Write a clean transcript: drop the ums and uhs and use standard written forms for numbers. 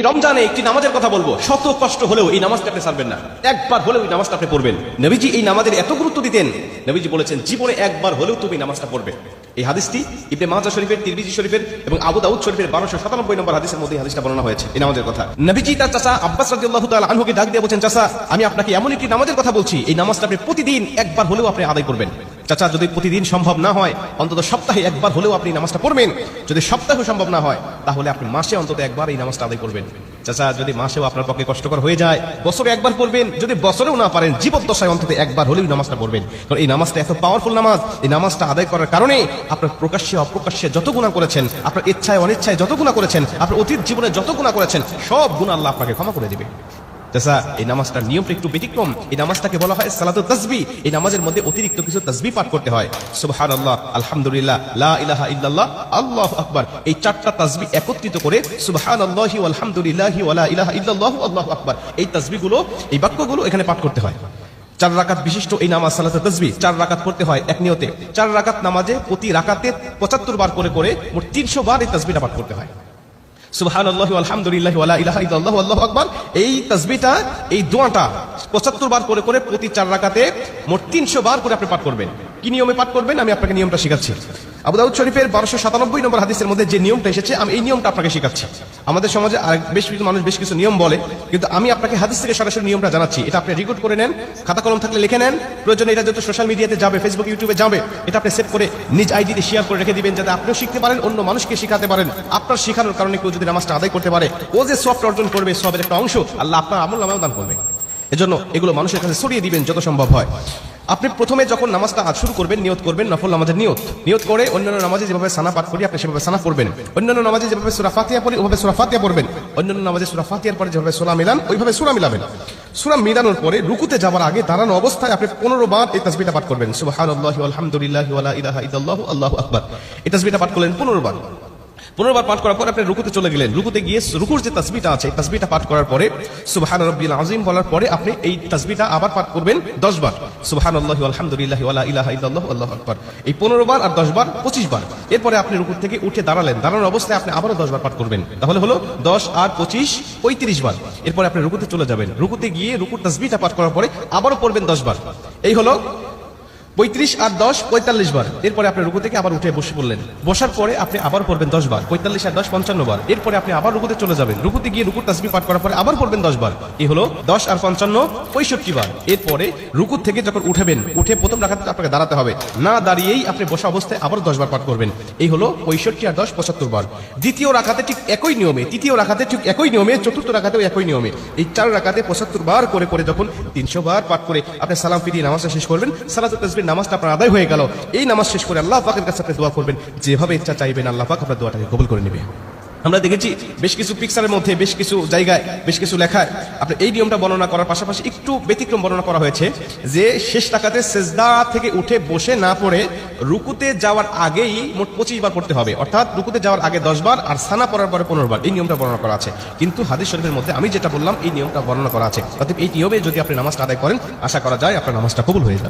রমজানে একটি নামাজের কথা বলবো, শত কষ্ট হলেও এই নামাজটা আপনি ছাড়বেন না, একবার হলেও এই নামাজটা আপনি পড়বেন। নবীজি এই নামাজের এত গুরুত্ব দিতেন, নবীজি বলেছেন জীবনে একবার হলেও তুমি নামাজটা পড়বে। এই হাদিসটি ইবনে মাজাহ শরীফের, তিরমিজি শরীফের এবং আবু দাউদ শরীফের 1297 নম্বর হাদিসের মধ্যে হাদিসটা বর্ণনা হয়েছে এই নামাজের কথা। নবীজি তার চাচা আব্বাস রাদিয়াল্লাহু তাআলা আনহুকে ডাক দিয়ে বলেন, চাচা আমি আপনাকে এমন একটি নামাজের কথা বলছি, এই নামাজটা আপনি প্রতিদিন একবার হলেও আপনি আদায় করবেন। চাচা যদি প্রতিদিন সম্ভব না হয়, অন্তত সপ্তাহে একবার হলেও আপনি নামাজটা পড়বেন। যদি সপ্তাহে সম্ভব না হয়, তাহলে আপনি মাসে অন্তত একবার এই নামাজটা আদায় করবেন। চাচা যদি মাসেও আপনার পক্ষে কষ্টকর হয়ে যায়, বছরে একবার পড়বেন। যদি বছরেও না পারেন, জীবদ্দশায় অন্তত একবার হলেও নামাজটা পড়বেন। কারণ এই নামাজটা এত পাওয়ারফুল নামাজ, এই নামাজটা আদায় করার কারণে আপনার প্রকাশ্যে অপ্রকাশ্যে যত গুনাহ করেছেন, আপনার ইচ্ছায় অনিচ্ছায় যত গুনাহ করেছেন, আপনার অতীত জীবনে যত গুনাহ করেছেন, সব গুনাহ আল্লাহ আপনাকে ক্ষমা করে দিবে। চাচা এই নামাজটার নিয়মটা একটু ব্যতিক্রম। এই নামাজটাকে বলা হয় সালাতুত তাসবিহ। এই নামাজের মধ্যে অতিরিক্ত কিছু তাসবিহ পাঠ করতে হয়। সুবহানাল্লাহ, আলহামদুলিল্লাহ, লা ইলাহা ইল্লাল্লাহ, আল্লাহু আকবার। এই চারটা তাসবিহ একত্রিত করে সুবহানাল্লাহি ওয়াল হামদুলিল্লাহি ওয়া লা ইলাহা ইল্লাল্লাহু আল্লাহু আকবার, এই তাসবিহগুলো, এই বাক্যগুলো এখানে পাঠ করতে হয়। 4 রাকাত বিশিষ্ট এই নামাজ সালাতুত তাসবিহ 4 রাকাত পড়তে হয় এক নিয়তে। 4 রাকাত নামাজে প্রতি রাকাতে 75 বার করে করে মোট 300 বার এই তাসবিহটা পাঠ করতে হয়। সুবহানাল্লাহি ওয়াল হামদুলিল্লাহি ওয়া লা ইলাহা ইল্লাল্লাহু আল্লাহু আকবার। এই তাসবিহটা, এই দোয়াটা 75 বার করে করে প্রতি 4 রাকাতে মোট 300 বার করে আপনি পাঠ করবেন। কি নিয়মে পাঠ করবেন আমি আপনাকে নিয়মটা শেখাচ্ছি। আবু দাউদ শরীফের 1297 নম্বর হাদিসের মধ্যে যে নিয়মটা এসেছে, আমি এই নিয়মটা আপনাকে শেখাচ্ছি। আমাদের সমাজে আরেক বেশ কিছু মানুষ বেশ কিছু নিয়ম বলে, কিন্তু আমি আপনাকে হাদিস থেকে সরাসরি নিয়মটা জানাচ্ছি। এটা আপনি রেকর্ড করে নেন, খাতা কলম থাকলে লিখে নেন। প্রয়োজনে এটা যত সোশ্যাল মিডিয়াতে যাবে, ফেসবুক ইউটিউবে যাবে, এটা আপনি সেভ করে নিজ আইডিতে শেয়ার করে রেখে দিবেন, যাতে আপনিও শিখতে পারেন, অন্য মানুষকে শেখাতে পারেন। আপনার শেখানোর কারণে কেউ যদি নামাজটা আদায় করতে পারে, ও যে সওয়াব অর্জন করবে, সওয়াবের একটা অংশ আল্লাহ আপনার আমলনামায় দান করবে। এজন্য এগুলো মানুষের কাছে ছড়িয়ে দিবেন যত সম্ভব হয়। আপনি প্রথমে যখন নামাজটা শুরু করবেন, নিয়ত করবেন নফল নামাজের নিয়ত করে। অন্যান্য নামাজে যেভাবে সানা পাঠ করি আপনি সেভাবে সানা পড়বেন। অন্যান্য নামাজে যেভাবে সূরা ফাতিহা পড়ি ওভাবে সূরা ফাতিহা পড়বেন। অন্যান্য নামাজে সূরা ফাতিহার পরে যেভাবে সূরা মিলান ওইভাবে সূরা মিলাবেন। সূরা মিলানোর পরে রুকুতে যাওয়ার আগে দাঁড়ানো অবস্থায় আপনি 15 বার এই তাসবিহটা পাঠ করবেন। সুবহানাল্লাহি ওয়াল হামদুলিল্লাহি ওয়া লা ইলাহা ইল্লাল্লাহু আল্লাহু আকবার। এই তাসবিহটা পাঠ করলেন 15 বার। 15 বার পাঠ করার পর আপনি রুকুতে চলে গেলেন। রুকুতে গিয়ে রুকুর যে তাসবিহটা আছে, তাসবিহটা পাঠ করার পরে সুবহান রাব্বিল আযীম বলার পরে আপনি এই তাসবিহটা আবার পাঠ করবেন 10 বার। সুবহানাল্লাহি ওয়াল হামদুলিল্লাহি ওয়া লা ইলাহা ইল্লাল্লাহু আল্লাহু আকবার। এই 15 বার আর 10 বার 25 বার। এরপরে আপনি রুকু থেকে উঠে দাঁড়ালেন, দাঁড়ানোর অবস্থায় আপনি আবারও 10 বার পাঠ করবেন। তাহলে হলো 10 আর 25 35 বার। এরপরে আপনি রুকুতে চলে যাবেন। রুকুতে গিয়ে রুকুর তাসবিহটা পাঠ করার পরে আবারও পড়বেন 10 বার। এই হলো 35 আর 10 45 বার। এরপরে আপনি রুকু থেকে আবার উঠে বসে পড়লেন। বসার পরে আপনি আবার পড়বেন 10 বার। 45 আর 10 55 বার। এরপরে আপনি আবার রুকুতে চলে যাবেন। রুকুতে গিয়ে রুকুর তাসবিহ পাঠ করার পরে আবার পড়বেন 10 বার। এই হলো 10 আর 55 65 বার। এরপরে রুকু থেকে যখন উঠবেন, উঠে প্রথম রাকাতে আপনাকে দাঁড়াতে হবে। না দাঁড়িয়েই আপনি বসা অবস্থায় আবার 10 বার পাঠ করবেন। এই হলো 65 আর 10 75 বার। দ্বিতীয় রাকাতে ঠিক একই নিয়মে, তৃতীয় রাকাতে ঠিক একই নিয়মে, চতুর্থ রাকাতেও একই নিয়মে। এই 4 রাকাতে 75 বার করে করে যখন 300 বার পাঠ করে আপনি সালাম ফিরিয়ে নামাজটা শেষ করবেন, সালাতুত তাসবিহ নামাজটা আপনার আদায় হয়ে গেল। এই নামাজ শেষ করে আল্লাহ পাকের কাছে আপনি দোয়া করবেন, যেভাবে ইচ্ছা চাইবেন আল্লাহ পাক আপনার দোয়াটাকে কবুল করে নেবে। আমরা দেখেছি বেশ কিছু পিকচারের মধ্যে, বেশ কিছু জায়গায়, বেশ কিছু লেখায় আপনি এই নিয়মটা বর্ণনা করার পাশাপাশি একটু ব্যতিক্রম বর্ণনা করা হয়েছে, যে শেষ রাকাতে সিজদা থেকে উঠে বসে না পড়ে রুকুতে যাওয়ার আগেই মোট 25 বার পড়তে হবে। অর্থাৎ রুকুতে যাওয়ার আগে 10 বার আর সানা পড়ার পরে 15 বার। এই নিয়মটা বর্ণনা করা আছে। কিন্তু হাদিস শরীফের মধ্যে আমি যেটা বললাম এই নিয়মটা বর্ণনা করা আছে। অতএব এই নিয়মে যদি আপনি নামাজটা আদায় করেন, আশা করা যায় আপনার নামাজটা কবুল হয়ে যাবে।